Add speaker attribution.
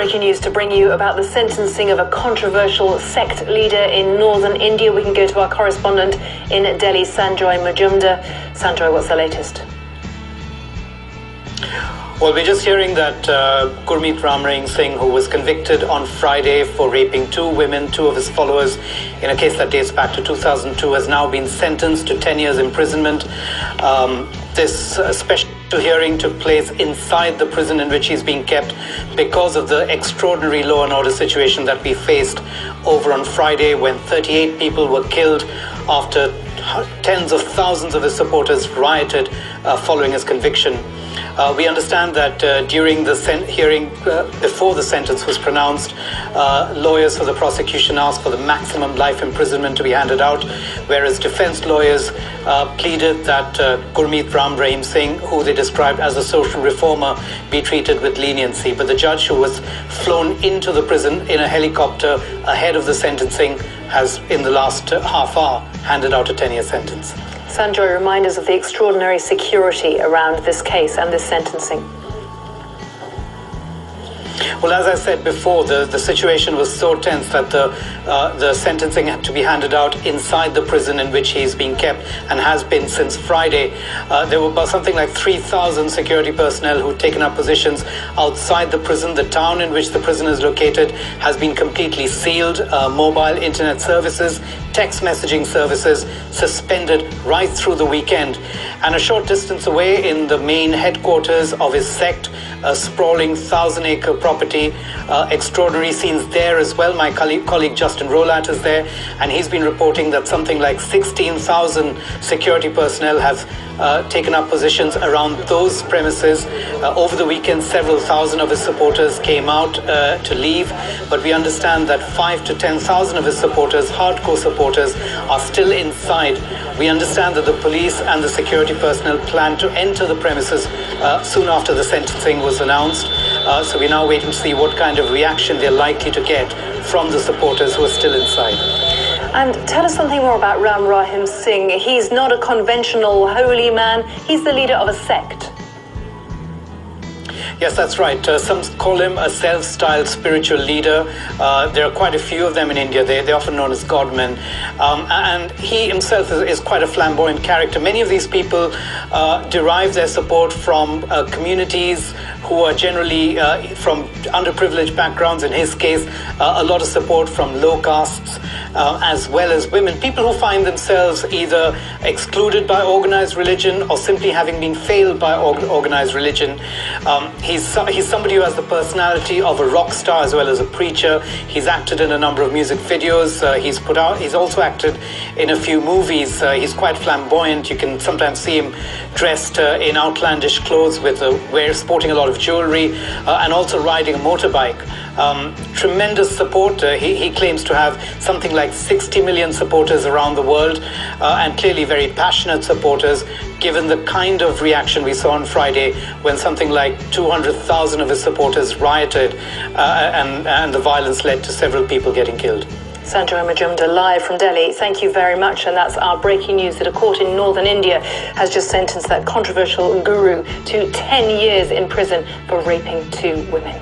Speaker 1: breaking news to bring you about the sentencing of a controversial sect leader in northern India. We can go to our correspondent in Delhi, Sanjoy Majumdar. Sanjoy, what's the latest?
Speaker 2: Well, we're just hearing that Ram Rahim, who was convicted on Friday for raping two women, two of his followers, in a case that dates back to 2002, has now been sentenced to 10 years imprisonment. This special hearing took place inside the prison in which he's being kept because of the extraordinary law and order situation that we faced over on Friday, when 38 people were killed after tens of thousands of his supporters rioted following his conviction. We understand that during the hearing, before the sentence was pronounced, lawyers for the prosecution asked for the maximum life imprisonment to be handed out, whereas defense lawyers pleaded that Ram Rahim, who they described as a social reformer, be treated with leniency. But the judge, who was flown into the prison in a helicopter ahead of the sentencing, has, in the last half hour, handed out a 10-year sentence.
Speaker 1: Sanjoy, remind us of the extraordinary security around this case and this sentencing.
Speaker 2: Well, as I said before, the situation was so tense that the sentencing had to be handed out inside the prison in which he's being kept and has been since Friday. There were something like 3,000 security personnel who'd taken up positions outside the prison. The town in which the prison is located has been completely sealed. Mobile internet services, text messaging services suspended right through the weekend. And a short distance away, in the main headquarters of his sect, a sprawling 1,000-acre property. Extraordinary scenes there as well. My colleague Justin Rolat is there, and he's been reporting that something like 16,000 security personnel have taken up positions around those premises. Over the weekend, several thousand of his supporters came out to leave, but we understand that 5,000 to 10,000 of his supporters, hardcore supporters, are still inside. We understand that the police and the security personnel plan to enter the premises soon after the sentencing was announced. So we're now waiting to see what kind of reaction they're likely to get from the supporters who are still inside.
Speaker 1: And tell us something more about Ram Rahim Singh. He's not a conventional holy man. He's the leader of a sect.
Speaker 2: Yes, that's right. Some call him a self-styled spiritual leader. There are quite a few of them in India. They're often known as godmen. And he himself is quite a flamboyant character. Many of these people derive their support from communities who are generally from underprivileged backgrounds. In his case, a lot of support from low castes, as well as women, people who find themselves either excluded by organized religion or simply having been failed by organized religion. He's somebody who has the personality of a rock star as well as a preacher. He's acted in a number of music videos. He's also acted in a few movies. He's quite flamboyant. You can sometimes see him dressed in outlandish clothes with sporting a lot of jewelry, and also riding a motorbike. Tremendous support. He claims to have something like 60 million supporters around the world, and clearly very passionate supporters, given the kind of reaction we saw on Friday when something like 200,000 of his supporters rioted, and the violence led to several people getting killed.
Speaker 1: Sanjoy Majumdar, live from Delhi. Thank you very much. And that's our breaking news that a court in northern India has just sentenced that controversial guru to 10 years in prison for raping two women.